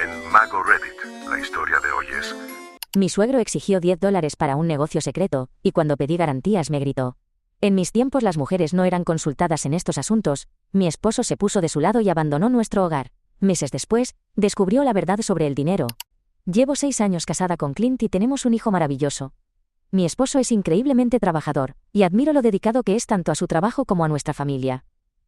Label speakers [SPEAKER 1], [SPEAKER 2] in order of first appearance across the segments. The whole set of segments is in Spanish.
[SPEAKER 1] El mago Reddit. La historia de hoy es...
[SPEAKER 2] Mi suegro exigió $10 para un negocio secreto, y cuando pedí garantías me gritó. En mis tiempos las mujeres no eran consultadas en estos asuntos, mi esposo se puso de su lado y abandonó nuestro hogar. Meses después, descubrió la verdad sobre el dinero. Llevo 6 años casada con Clint y tenemos un hijo maravilloso. Mi esposo es increíblemente trabajador, y admiro lo dedicado que es tanto a su trabajo como a nuestra familia.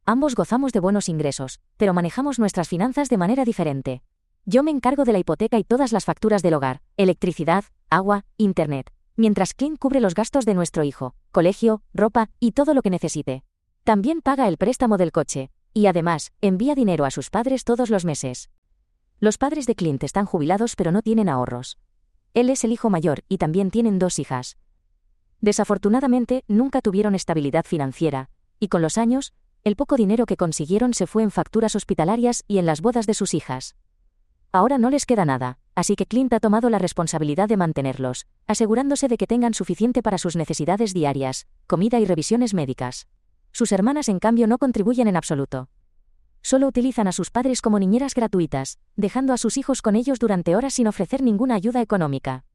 [SPEAKER 2] Ambos gozamos de buenos ingresos, pero manejamos nuestras finanzas de manera diferente. Yo me encargo de la hipoteca y todas las facturas del hogar, electricidad, agua, internet, mientras Clint cubre los gastos de nuestro hijo, colegio, ropa y todo lo que necesite. También paga el préstamo del coche, y además, envía dinero a sus padres todos los meses. Los padres de Clint están jubilados pero no tienen ahorros. Él es el hijo mayor y también tienen 2 hijas. Desafortunadamente, nunca tuvieron estabilidad financiera, y con los años, el poco dinero que consiguieron se fue en facturas hospitalarias y en las bodas de sus hijas. Ahora no les queda nada, así que Clint ha tomado la responsabilidad de mantenerlos, asegurándose de que tengan suficiente para sus necesidades diarias, comida y revisiones médicas. Sus hermanas en cambio no contribuyen en absoluto. Solo utilizan a sus padres como niñeras gratuitas, dejando a sus hijos con ellos durante horas sin ofrecer ninguna ayuda económica.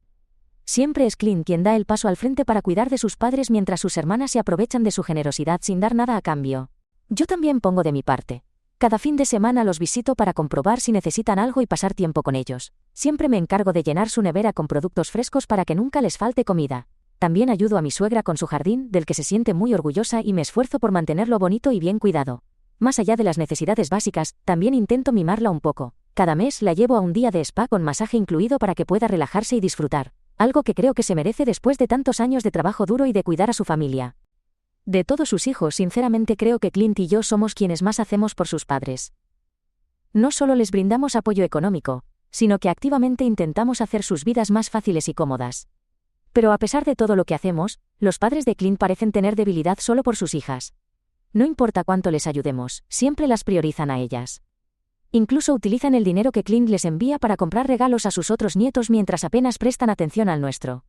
[SPEAKER 2] Siempre es Clint quien da el paso al frente para cuidar de sus padres mientras sus hermanas se aprovechan de su generosidad sin dar nada a cambio. Yo también pongo de mi parte. Cada fin de semana los visito para comprobar si necesitan algo y pasar tiempo con ellos. Siempre me encargo de llenar su nevera con productos frescos para que nunca les falte comida. También ayudo a mi suegra con su jardín, del que se siente muy orgullosa, y me esfuerzo por mantenerlo bonito y bien cuidado. Más allá de las necesidades básicas, también intento mimarla un poco. Cada mes la llevo a un día de spa con masaje incluido para que pueda relajarse y disfrutar. Algo que creo que se merece después de tantos años de trabajo duro y de cuidar a su familia. De todos sus hijos, sinceramente creo que Clint y yo somos quienes más hacemos por sus padres. No solo les brindamos apoyo económico, sino que activamente intentamos hacer sus vidas más fáciles y cómodas. Pero a pesar de todo lo que hacemos, los padres de Clint parecen tener debilidad solo por sus hijas. No importa cuánto les ayudemos, siempre las priorizan a ellas. Incluso utilizan el dinero que Clint les envía para comprar regalos a sus otros nietos mientras apenas prestan atención al nuestro.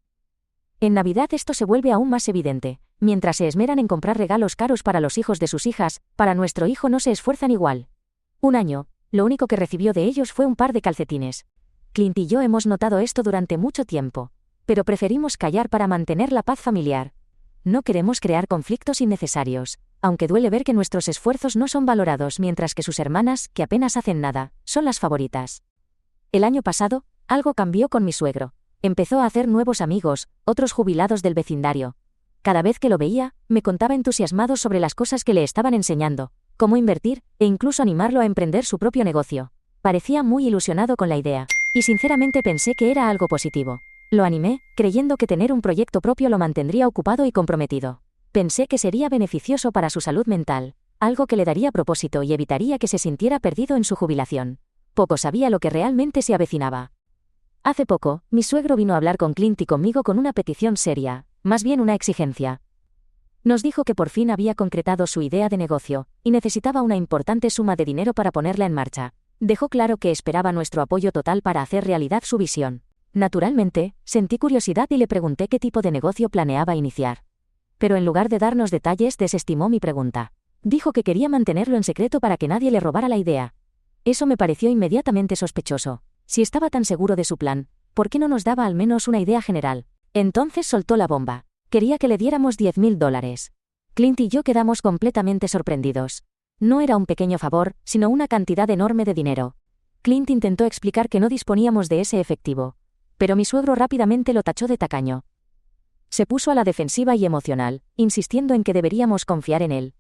[SPEAKER 2] En Navidad esto se vuelve aún más evidente. Mientras se esmeran en comprar regalos caros para los hijos de sus hijas, para nuestro hijo no se esfuerzan igual. Un año, lo único que recibió de ellos fue un par de calcetines. Clint y yo hemos notado esto durante mucho tiempo. Pero preferimos callar para mantener la paz familiar. No queremos crear conflictos innecesarios, aunque duele ver que nuestros esfuerzos no son valorados mientras que sus hermanas, que apenas hacen nada, son las favoritas. El año pasado, algo cambió con mi suegro. Empezó a hacer nuevos amigos, otros jubilados del vecindario. Cada vez que lo veía, me contaba entusiasmado sobre las cosas que le estaban enseñando, cómo invertir, e incluso animarlo a emprender su propio negocio. Parecía muy ilusionado con la idea, y sinceramente pensé que era algo positivo. Lo animé, creyendo que tener un proyecto propio lo mantendría ocupado y comprometido. Pensé que sería beneficioso para su salud mental, algo que le daría propósito y evitaría que se sintiera perdido en su jubilación. Poco sabía lo que realmente se avecinaba. Hace poco, mi suegro vino a hablar con Clint y conmigo con una petición seria, más bien una exigencia. Nos dijo que por fin había concretado su idea de negocio, y necesitaba una importante suma de dinero para ponerla en marcha. Dejó claro que esperaba nuestro apoyo total para hacer realidad su visión. Naturalmente, sentí curiosidad y le pregunté qué tipo de negocio planeaba iniciar. Pero en lugar de darnos detalles, desestimó mi pregunta. Dijo que quería mantenerlo en secreto para que nadie le robara la idea. Eso me pareció inmediatamente sospechoso. Si estaba tan seguro de su plan, ¿por qué no nos daba al menos una idea general? Entonces soltó la bomba. Quería que le diéramos $10,000. Clint y yo quedamos completamente sorprendidos. No era un pequeño favor, sino una cantidad enorme de dinero. Clint intentó explicar que no disponíamos de ese efectivo. Pero mi suegro rápidamente lo tachó de tacaño. Se puso a la defensiva y emocional, insistiendo en que deberíamos confiar en él.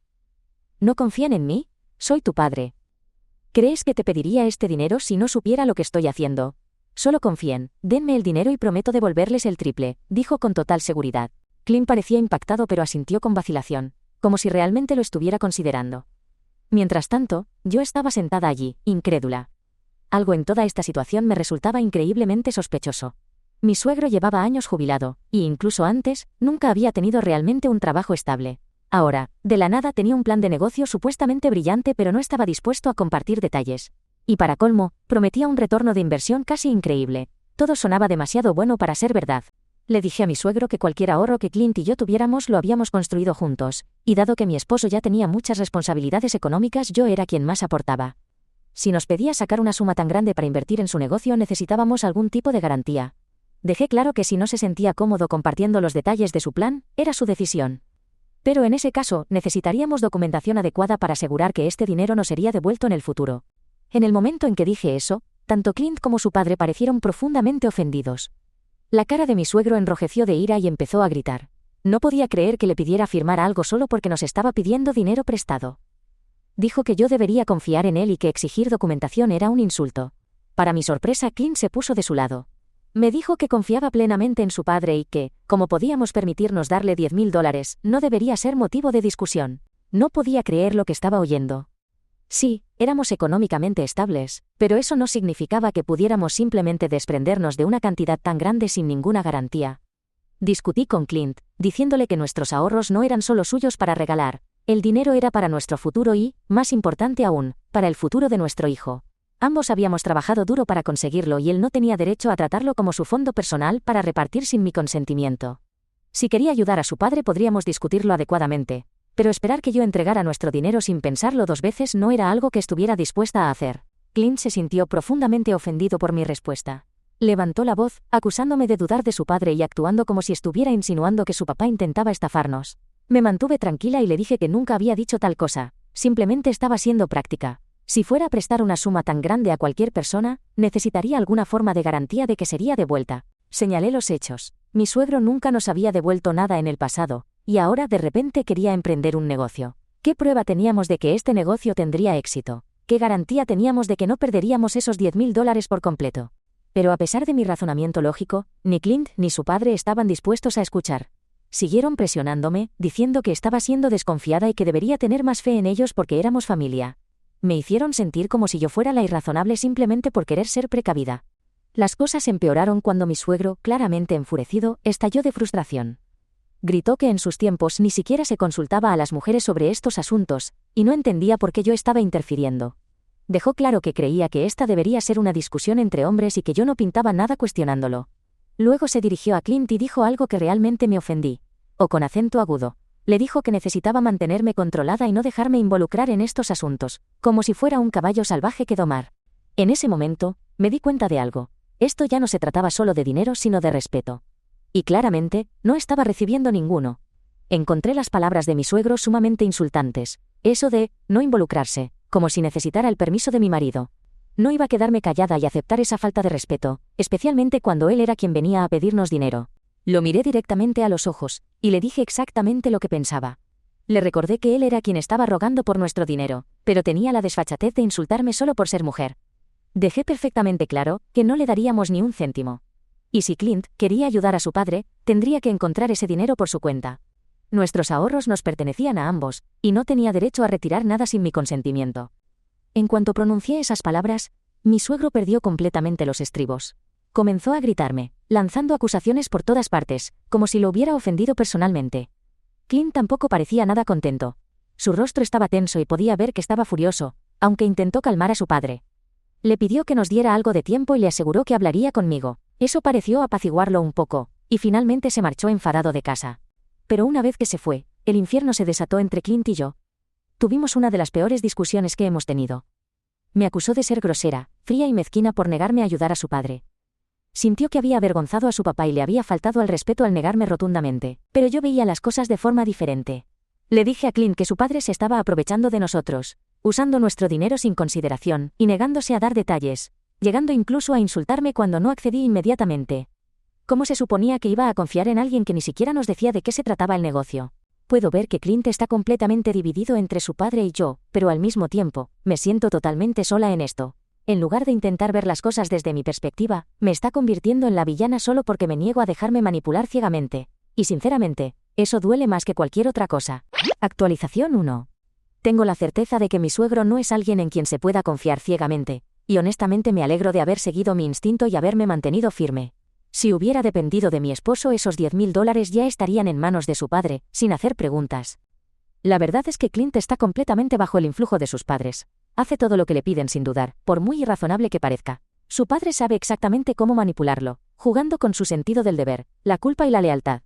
[SPEAKER 2] ¿No confían en mí? Soy tu padre. ¿Crees que te pediría este dinero si no supiera lo que estoy haciendo? Solo confíen, denme el dinero y prometo devolverles el triple, dijo con total seguridad. Clint parecía impactado pero asintió con vacilación, como si realmente lo estuviera considerando. Mientras tanto, yo estaba sentada allí, incrédula. Algo en toda esta situación me resultaba increíblemente sospechoso. Mi suegro llevaba años jubilado, y incluso antes, nunca había tenido realmente un trabajo estable. Ahora, de la nada tenía un plan de negocio supuestamente brillante pero no estaba dispuesto a compartir detalles. Y para colmo, prometía un retorno de inversión casi increíble. Todo sonaba demasiado bueno para ser verdad. Le dije a mi suegro que cualquier ahorro que Clint y yo tuviéramos lo habíamos construido juntos, y dado que mi esposo ya tenía muchas responsabilidades económicas, yo era quien más aportaba. Si nos pedía sacar una suma tan grande para invertir en su negocio, necesitábamos algún tipo de garantía. Dejé claro que si no se sentía cómodo compartiendo los detalles de su plan, era su decisión. Pero en ese caso, necesitaríamos documentación adecuada para asegurar que este dinero nos sería devuelto en el futuro. En el momento en que dije eso, tanto Clint como su padre parecieron profundamente ofendidos. La cara de mi suegro enrojeció de ira y empezó a gritar. No podía creer que le pidiera firmar algo solo porque nos estaba pidiendo dinero prestado. Dijo que yo debería confiar en él y que exigir documentación era un insulto. Para mi sorpresa, Clint se puso de su lado. Me dijo que confiaba plenamente en su padre y que, como podíamos permitirnos darle $10,000, no debería ser motivo de discusión. No podía creer lo que estaba oyendo. Sí, éramos económicamente estables, pero eso no significaba que pudiéramos simplemente desprendernos de una cantidad tan grande sin ninguna garantía. Discutí con Clint, diciéndole que nuestros ahorros no eran solo suyos para regalar. El dinero era para nuestro futuro y, más importante aún, para el futuro de nuestro hijo. Ambos habíamos trabajado duro para conseguirlo y él no tenía derecho a tratarlo como su fondo personal para repartir sin mi consentimiento. Si quería ayudar a su padre podríamos discutirlo adecuadamente, pero esperar que yo entregara nuestro dinero sin pensarlo 2 veces no era algo que estuviera dispuesta a hacer. Clint se sintió profundamente ofendido por mi respuesta. Levantó la voz, acusándome de dudar de su padre y actuando como si estuviera insinuando que su papá intentaba estafarnos. Me mantuve tranquila y le dije que nunca había dicho tal cosa, simplemente estaba siendo práctica. Si fuera a prestar una suma tan grande a cualquier persona, necesitaría alguna forma de garantía de que sería devuelta. Señalé los hechos. Mi suegro nunca nos había devuelto nada en el pasado, y ahora de repente quería emprender un negocio. ¿Qué prueba teníamos de que este negocio tendría éxito? ¿Qué garantía teníamos de que no perderíamos esos $10,000 por completo? Pero a pesar de mi razonamiento lógico, ni Clint ni su padre estaban dispuestos a escuchar. Siguieron presionándome, diciendo que estaba siendo desconfiada y que debería tener más fe en ellos porque éramos familia. Me hicieron sentir como si yo fuera la irrazonable simplemente por querer ser precavida. Las cosas empeoraron cuando mi suegro, claramente enfurecido, estalló de frustración. Gritó que en sus tiempos ni siquiera se consultaba a las mujeres sobre estos asuntos, y no entendía por qué yo estaba interfiriendo. Dejó claro que creía que esta debería ser una discusión entre hombres y que yo no pintaba nada cuestionándolo. Luego se dirigió a Clint y dijo algo que realmente me ofendí. O con acento agudo. Le dijo que necesitaba mantenerme controlada y no dejarme involucrar en estos asuntos, como si fuera un caballo salvaje que domar. En ese momento, me di cuenta de algo. Esto ya no se trataba solo de dinero sino de respeto. Y claramente, no estaba recibiendo ninguno. Encontré las palabras de mi suegro sumamente insultantes. Eso de, no involucrarse, como si necesitara el permiso de mi marido. No iba a quedarme callada y aceptar esa falta de respeto, especialmente cuando él era quien venía a pedirnos dinero. Lo miré directamente a los ojos, y le dije exactamente lo que pensaba. Le recordé que él era quien estaba rogando por nuestro dinero, pero tenía la desfachatez de insultarme solo por ser mujer. Dejé perfectamente claro que no le daríamos ni un céntimo. Y si Clint quería ayudar a su padre, tendría que encontrar ese dinero por su cuenta. Nuestros ahorros nos pertenecían a ambos, y no tenía derecho a retirar nada sin mi consentimiento. En cuanto pronuncié esas palabras, mi suegro perdió completamente los estribos. Comenzó a gritarme, lanzando acusaciones por todas partes, como si lo hubiera ofendido personalmente. Clint tampoco parecía nada contento. Su rostro estaba tenso y podía ver que estaba furioso, aunque intentó calmar a su padre. Le pidió que nos diera algo de tiempo y le aseguró que hablaría conmigo. Eso pareció apaciguarlo un poco, y finalmente se marchó enfadado de casa. Pero una vez que se fue, el infierno se desató entre Clint y yo. Tuvimos una de las peores discusiones que hemos tenido. Me acusó de ser grosera, fría y mezquina por negarme a ayudar a su padre. Sintió que había avergonzado a su papá y le había faltado al respeto al negarme rotundamente, pero yo veía las cosas de forma diferente. Le dije a Clint que su padre se estaba aprovechando de nosotros, usando nuestro dinero sin consideración, y negándose a dar detalles, llegando incluso a insultarme cuando no accedí inmediatamente. ¿Cómo se suponía que iba a confiar en alguien que ni siquiera nos decía de qué se trataba el negocio? Puedo ver que Clint está completamente dividido entre su padre y yo, pero al mismo tiempo, me siento totalmente sola en esto. En lugar de intentar ver las cosas desde mi perspectiva, me está convirtiendo en la villana solo porque me niego a dejarme manipular ciegamente. Y sinceramente, eso duele más que cualquier otra cosa. Actualización 1. Tengo la certeza de que mi suegro no es alguien en quien se pueda confiar ciegamente, y honestamente me alegro de haber seguido mi instinto y haberme mantenido firme. Si hubiera dependido de mi esposo, esos $10,000 ya estarían en manos de su padre, sin hacer preguntas. La verdad es que Clint está completamente bajo el influjo de sus padres. Hace todo lo que le piden sin dudar, por muy irrazonable que parezca. Su padre sabe exactamente cómo manipularlo, jugando con su sentido del deber, la culpa y la lealtad.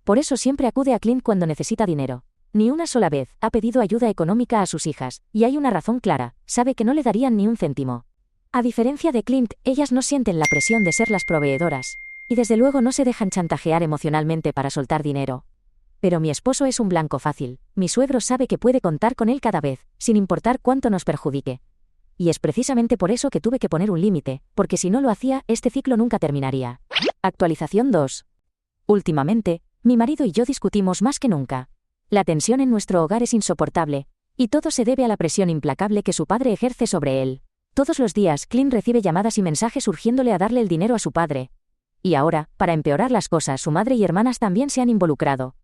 [SPEAKER 2] Por eso siempre acude a Clint cuando necesita dinero. Ni una sola vez ha pedido ayuda económica a sus hijas, y hay una razón clara, sabe que no le darían ni un céntimo. A diferencia de Clint, ellas no sienten la presión de ser las proveedoras. Y desde luego no se dejan chantajear emocionalmente para soltar dinero. Pero mi esposo es un blanco fácil, mi suegro sabe que puede contar con él cada vez, sin importar cuánto nos perjudique. Y es precisamente por eso que tuve que poner un límite, porque si no lo hacía, este ciclo nunca terminaría. Actualización 2. Últimamente, mi marido y yo discutimos más que nunca. La tensión en nuestro hogar es insoportable, y todo se debe a la presión implacable que su padre ejerce sobre él. Todos los días, Clint recibe llamadas y mensajes urgiéndole a darle el dinero a su padre. Y ahora, para empeorar las cosas, su madre y hermanas también se han involucrado.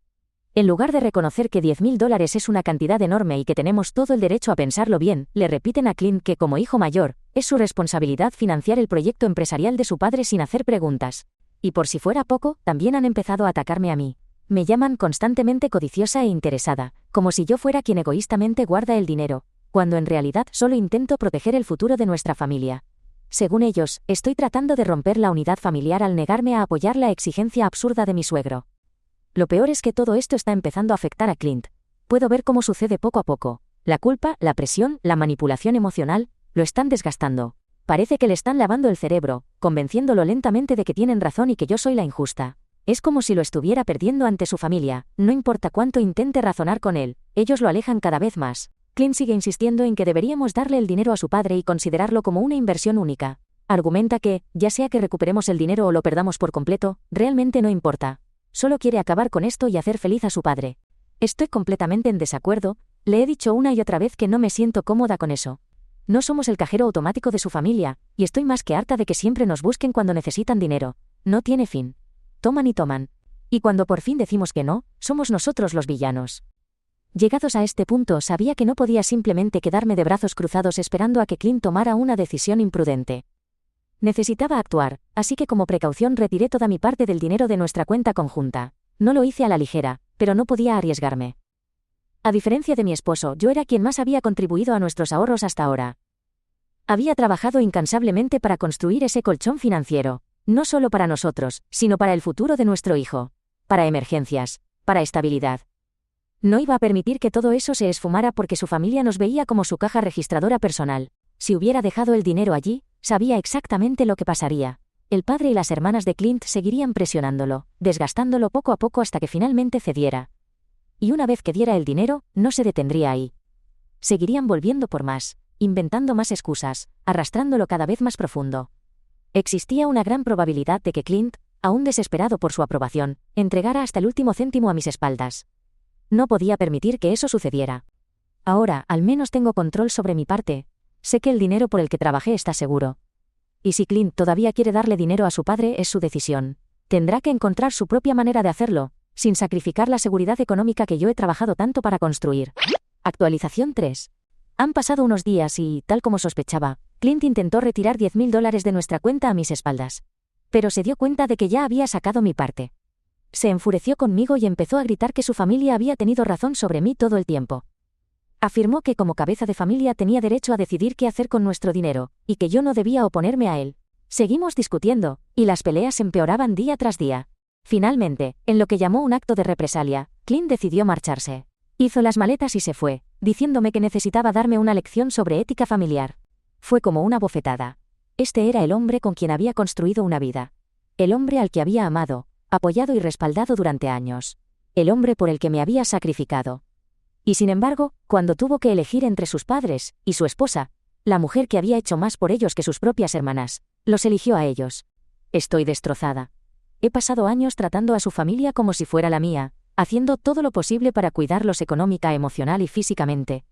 [SPEAKER 2] En lugar de reconocer que $10.000 es una cantidad enorme y que tenemos todo el derecho a pensarlo bien, le repiten a Clint que como hijo mayor, es su responsabilidad financiar el proyecto empresarial de su padre sin hacer preguntas. Y por si fuera poco, también han empezado a atacarme a mí. Me llaman constantemente codiciosa e interesada, como si yo fuera quien egoístamente guarda el dinero, cuando en realidad solo intento proteger el futuro de nuestra familia. Según ellos, estoy tratando de romper la unidad familiar al negarme a apoyar la exigencia absurda de mi suegro. Lo peor es que todo esto está empezando a afectar a Clint. Puedo ver cómo sucede poco a poco. La culpa, la presión, la manipulación emocional, lo están desgastando. Parece que le están lavando el cerebro, convenciéndolo lentamente de que tienen razón y que yo soy la injusta. Es como si lo estuviera perdiendo ante su familia, no importa cuánto intente razonar con él, ellos lo alejan cada vez más. Clint sigue insistiendo en que deberíamos darle el dinero a su padre y considerarlo como una inversión única. Argumenta que, ya sea que recuperemos el dinero o lo perdamos por completo, realmente no importa. Solo quiere acabar con esto y hacer feliz a su padre. Estoy completamente en desacuerdo, le he dicho una y otra vez que no me siento cómoda con eso. No somos el cajero automático de su familia, y estoy más que harta de que siempre nos busquen cuando necesitan dinero. No tiene fin. Toman y toman. Y cuando por fin decimos que no, somos nosotros los villanos. Llegados a este punto, sabía que no podía simplemente quedarme de brazos cruzados esperando a que Clint tomara una decisión imprudente. Necesitaba actuar, así que como precaución retiré toda mi parte del dinero de nuestra cuenta conjunta. No lo hice a la ligera, pero no podía arriesgarme. A diferencia de mi esposo, yo era quien más había contribuido a nuestros ahorros hasta ahora. Había trabajado incansablemente para construir ese colchón financiero, no solo para nosotros, sino para el futuro de nuestro hijo, para emergencias, para estabilidad. No iba a permitir que todo eso se esfumara porque su familia nos veía como su caja registradora personal. Si hubiera dejado el dinero allí, sabía exactamente lo que pasaría. El padre y las hermanas de Clint seguirían presionándolo, desgastándolo poco a poco hasta que finalmente cediera. Y una vez que diera el dinero, no se detendría ahí. Seguirían volviendo por más, inventando más excusas, arrastrándolo cada vez más profundo. Existía una gran probabilidad de que Clint, aún desesperado por su aprobación, entregara hasta el último céntimo a mis espaldas. No podía permitir que eso sucediera. Ahora, al menos tengo control sobre mi parte. Sé que el dinero por el que trabajé está seguro. Y si Clint todavía quiere darle dinero a su padre, es su decisión. Tendrá que encontrar su propia manera de hacerlo, sin sacrificar la seguridad económica que yo he trabajado tanto para construir. Actualización 3. Han pasado unos días y, tal como sospechaba, Clint intentó retirar $10.000 de nuestra cuenta a mis espaldas. Pero se dio cuenta de que ya había sacado mi parte. Se enfureció conmigo y empezó a gritar que su familia había tenido razón sobre mí todo el tiempo. Afirmó que como cabeza de familia tenía derecho a decidir qué hacer con nuestro dinero, y que yo no debía oponerme a él. Seguimos discutiendo, y las peleas empeoraban día tras día. Finalmente, en lo que llamó un acto de represalia, Clint decidió marcharse. Hizo las maletas y se fue, diciéndome que necesitaba darme una lección sobre ética familiar. Fue como una bofetada. Este era el hombre con quien había construido una vida. El hombre al que había amado, apoyado y respaldado durante años. El hombre por el que me había sacrificado. Y sin embargo, cuando tuvo que elegir entre sus padres y su esposa, la mujer que había hecho más por ellos que sus propias hermanas, los eligió a ellos. Estoy destrozada. He pasado años tratando a su familia como si fuera la mía, haciendo todo lo posible para cuidarlos económica, emocional y físicamente.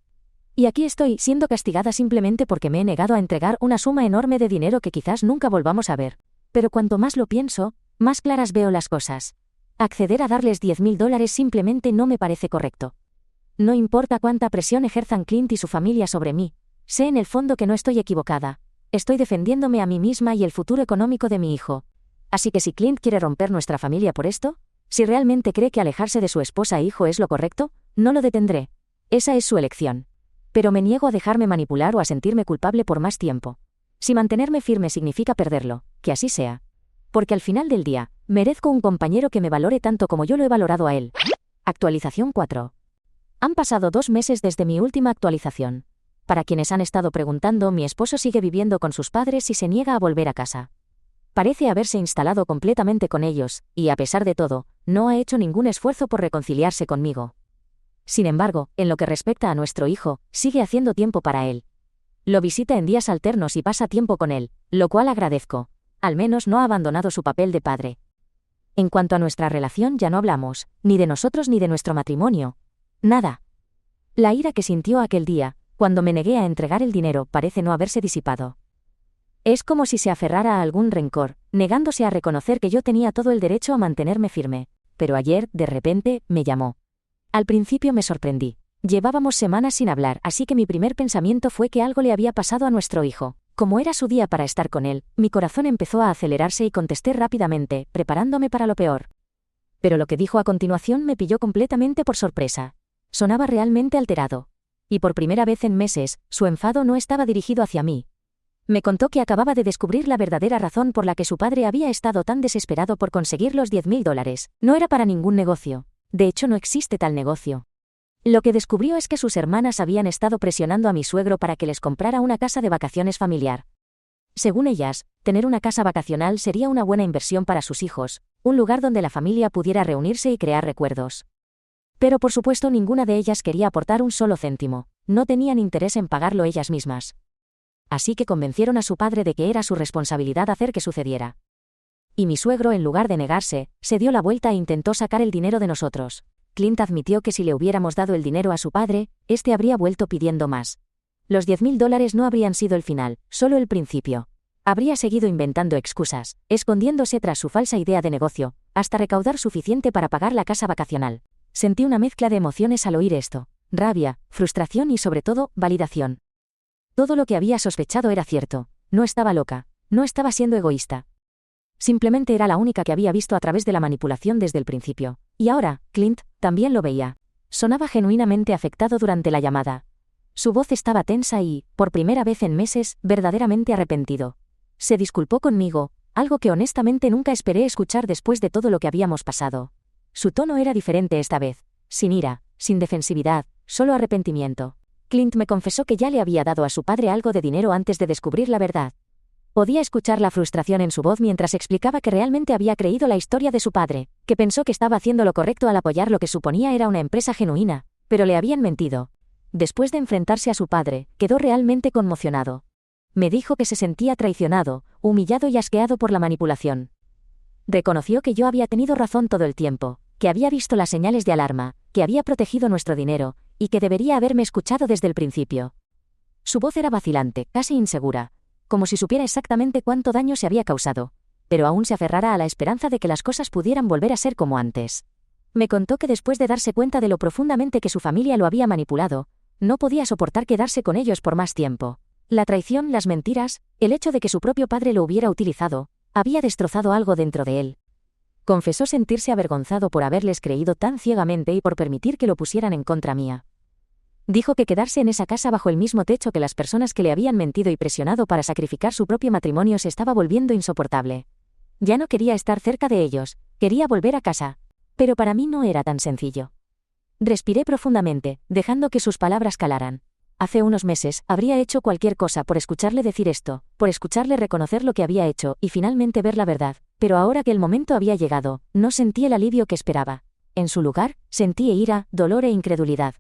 [SPEAKER 2] Y aquí estoy, siendo castigada simplemente porque me he negado a entregar una suma enorme de dinero que quizás nunca volvamos a ver. Pero cuanto más lo pienso, más claras veo las cosas. Acceder a darles $10.000 simplemente no me parece correcto. No importa cuánta presión ejerzan Clint y su familia sobre mí, sé en el fondo que no estoy equivocada. Estoy defendiéndome a mí misma y el futuro económico de mi hijo. Así que si Clint quiere romper nuestra familia por esto, si realmente cree que alejarse de su esposa e hijo es lo correcto, no lo detendré. Esa es su elección. Pero me niego a dejarme manipular o a sentirme culpable por más tiempo. Si mantenerme firme significa perderlo, que así sea. Porque al final del día, merezco un compañero que me valore tanto como yo lo he valorado a él. Actualización 4. Han pasado 2 meses desde mi última actualización. Para quienes han estado preguntando, mi esposo sigue viviendo con sus padres y se niega a volver a casa. Parece haberse instalado completamente con ellos, y a pesar de todo, no ha hecho ningún esfuerzo por reconciliarse conmigo. Sin embargo, en lo que respecta a nuestro hijo, sigue haciendo tiempo para él. Lo visita en días alternos y pasa tiempo con él, lo cual agradezco. Al menos no ha abandonado su papel de padre. En cuanto a nuestra relación, ya no hablamos, ni de nosotros ni de nuestro matrimonio. Nada. La ira que sintió aquel día, cuando me negué a entregar el dinero, parece no haberse disipado. Es como si se aferrara a algún rencor, negándose a reconocer que yo tenía todo el derecho a mantenerme firme. Pero ayer, de repente, me llamó. Al principio me sorprendí. Llevábamos semanas sin hablar, así que mi primer pensamiento fue que algo le había pasado a nuestro hijo. Como era su día para estar con él, mi corazón empezó a acelerarse y contesté rápidamente, preparándome para lo peor. Pero lo que dijo a continuación me pilló completamente por sorpresa. Sonaba realmente alterado. Y por primera vez en meses, su enfado no estaba dirigido hacia mí. Me contó que acababa de descubrir la verdadera razón por la que su padre había estado tan desesperado por conseguir los $10.000. No era para ningún negocio. De hecho, no existe tal negocio. Lo que descubrió es que sus hermanas habían estado presionando a mi suegro para que les comprara una casa de vacaciones familiar. Según ellas, tener una casa vacacional sería una buena inversión para sus hijos, un lugar donde la familia pudiera reunirse y crear recuerdos. Pero por supuesto ninguna de ellas quería aportar un solo céntimo, no tenían interés en pagarlo ellas mismas. Así que convencieron a su padre de que era su responsabilidad hacer que sucediera. Y mi suegro, en lugar de negarse, se dio la vuelta e intentó sacar el dinero de nosotros. Clint admitió que si le hubiéramos dado el dinero a su padre, éste habría vuelto pidiendo más. Los $10.000 no habrían sido el final, solo el principio. Habría seguido inventando excusas, escondiéndose tras su falsa idea de negocio, hasta recaudar suficiente para pagar la casa vacacional. Sentí una mezcla de emociones al oír esto: rabia, frustración y sobre todo, validación. Todo lo que había sospechado era cierto. No estaba loca, no estaba siendo egoísta. Simplemente era la única que había visto a través de la manipulación desde el principio. Y ahora, Clint, también lo veía. Sonaba genuinamente afectado durante la llamada. Su voz estaba tensa y, por primera vez en meses, verdaderamente arrepentido. Se disculpó conmigo, algo que honestamente nunca esperé escuchar después de todo lo que habíamos pasado. Su tono era diferente esta vez, sin ira, sin defensividad, solo arrepentimiento. Clint me confesó que ya le había dado a su padre algo de dinero antes de descubrir la verdad. Podía escuchar la frustración en su voz mientras explicaba que realmente había creído la historia de su padre, que pensó que estaba haciendo lo correcto al apoyar lo que suponía era una empresa genuina, pero le habían mentido. Después de enfrentarse a su padre, quedó realmente conmocionado. Me dijo que se sentía traicionado, humillado y asqueado por la manipulación. Reconoció que yo había tenido razón todo el tiempo, que había visto las señales de alarma, que había protegido nuestro dinero, y que debería haberme escuchado desde el principio. Su voz era vacilante, casi insegura, como si supiera exactamente cuánto daño se había causado, pero aún se aferrara a la esperanza de que las cosas pudieran volver a ser como antes. Me contó que después de darse cuenta de lo profundamente que su familia lo había manipulado, no podía soportar quedarse con ellos por más tiempo. La traición, las mentiras, el hecho de que su propio padre lo hubiera utilizado, había destrozado algo dentro de él. Confesó sentirse avergonzado por haberles creído tan ciegamente y por permitir que lo pusieran en contra mía. Dijo que quedarse en esa casa bajo el mismo techo que las personas que le habían mentido y presionado para sacrificar su propio matrimonio se estaba volviendo insoportable. Ya no quería estar cerca de ellos, quería volver a casa. Pero para mí no era tan sencillo. Respiré profundamente, dejando que sus palabras calaran. Hace unos meses, habría hecho cualquier cosa por escucharle decir esto, por escucharle reconocer lo que había hecho y finalmente ver la verdad, pero ahora que el momento había llegado, no sentí el alivio que esperaba. En su lugar, sentí ira, dolor e incredulidad.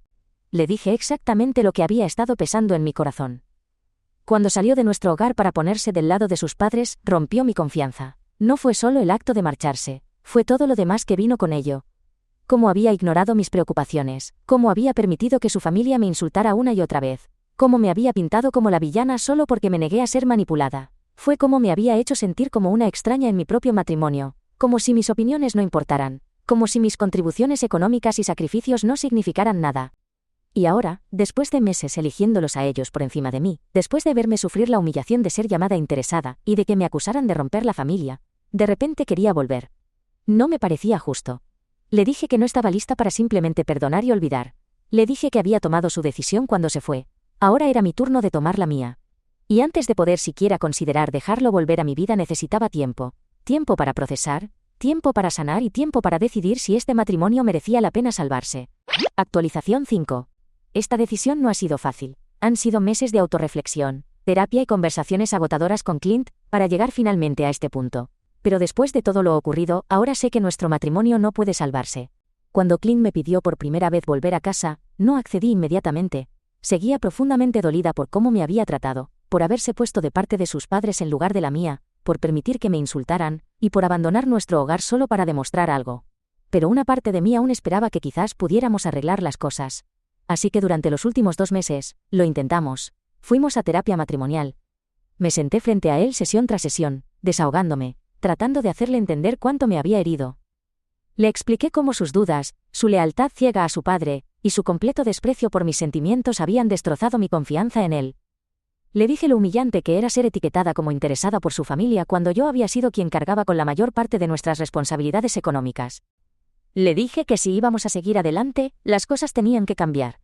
[SPEAKER 2] Le dije exactamente lo que había estado pesando en mi corazón. Cuando salió de nuestro hogar para ponerse del lado de sus padres, rompió mi confianza. No fue solo el acto de marcharse, fue todo lo demás que vino con ello. Cómo había ignorado mis preocupaciones, cómo había permitido que su familia me insultara una y otra vez, cómo me había pintado como la villana solo porque me negué a ser manipulada. Fue como me había hecho sentir como una extraña en mi propio matrimonio, como si mis opiniones no importaran, como si mis contribuciones económicas y sacrificios no significaran nada. Y ahora, después de meses eligiéndolos a ellos por encima de mí, después de verme sufrir la humillación de ser llamada interesada y de que me acusaran de romper la familia, de repente quería volver. No me parecía justo. Le dije que no estaba lista para simplemente perdonar y olvidar. Le dije que había tomado su decisión cuando se fue. Ahora era mi turno de tomar la mía. Y antes de poder siquiera considerar dejarlo volver a mi vida necesitaba tiempo. Tiempo para procesar, tiempo para sanar y tiempo para decidir si este matrimonio merecía la pena salvarse. Actualización 5. Esta decisión no ha sido fácil. Han sido meses de autorreflexión, terapia y conversaciones agotadoras con Clint para llegar finalmente a este punto. Pero después de todo lo ocurrido, ahora sé que nuestro matrimonio no puede salvarse. Cuando Clint me pidió por primera vez volver a casa, no accedí inmediatamente. Seguía profundamente dolida por cómo me había tratado, por haberse puesto de parte de sus padres en lugar de la mía, por permitir que me insultaran, y por abandonar nuestro hogar solo para demostrar algo. Pero una parte de mí aún esperaba que quizás pudiéramos arreglar las cosas. Así que durante los últimos 2 meses, lo intentamos. Fuimos a terapia matrimonial. Me senté frente a él sesión tras sesión, desahogándome, tratando de hacerle entender cuánto me había herido. Le expliqué cómo sus dudas, su lealtad ciega a su padre, y su completo desprecio por mis sentimientos habían destrozado mi confianza en él. Le dije lo humillante que era ser etiquetada como interesada por su familia cuando yo había sido quien cargaba con la mayor parte de nuestras responsabilidades económicas. Le dije que si íbamos a seguir adelante, las cosas tenían que cambiar.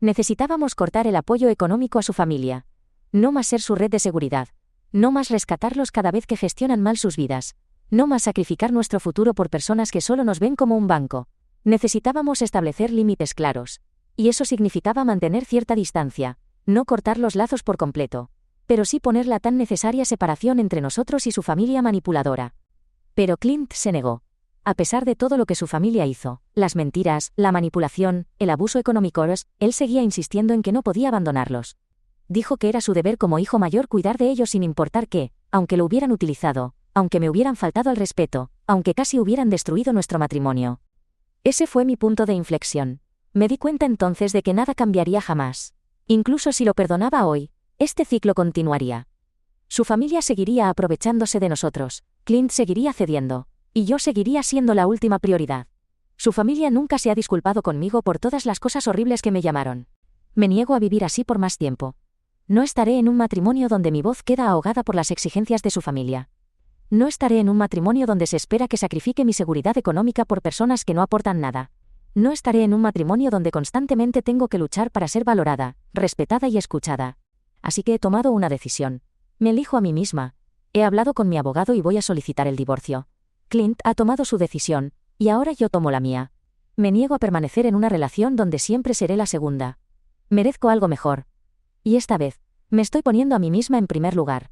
[SPEAKER 2] Necesitábamos cortar el apoyo económico a su familia. No más ser su red de seguridad. No más rescatarlos cada vez que gestionan mal sus vidas. No más sacrificar nuestro futuro por personas que solo nos ven como un banco. Necesitábamos establecer límites claros. Y eso significaba mantener cierta distancia, no cortar los lazos por completo, pero sí poner la tan necesaria separación entre nosotros y su familia manipuladora. Pero Clint se negó. A pesar de todo lo que su familia hizo, las mentiras, la manipulación, el abuso económico, él seguía insistiendo en que no podía abandonarlos. Dijo que era su deber como hijo mayor cuidar de ellos sin importar qué, aunque lo hubieran utilizado, aunque me hubieran faltado al respeto, aunque casi hubieran destruido nuestro matrimonio. Ese fue mi punto de inflexión. Me di cuenta entonces de que nada cambiaría jamás. Incluso si lo perdonaba hoy, este ciclo continuaría. Su familia seguiría aprovechándose de nosotros, Clint seguiría cediendo, y yo seguiría siendo la última prioridad. Su familia nunca se ha disculpado conmigo por todas las cosas horribles que me llamaron. Me niego a vivir así por más tiempo. No estaré en un matrimonio donde mi voz queda ahogada por las exigencias de su familia. No estaré en un matrimonio donde se espera que sacrifique mi seguridad económica por personas que no aportan nada. No estaré en un matrimonio donde constantemente tengo que luchar para ser valorada, respetada y escuchada. Así que he tomado una decisión. Me elijo a mí misma. He hablado con mi abogado y voy a solicitar el divorcio. Clint ha tomado su decisión, y ahora yo tomo la mía. Me niego a permanecer en una relación donde siempre seré la segunda. Merezco algo mejor. Y esta vez, me estoy poniendo a mí misma en primer lugar.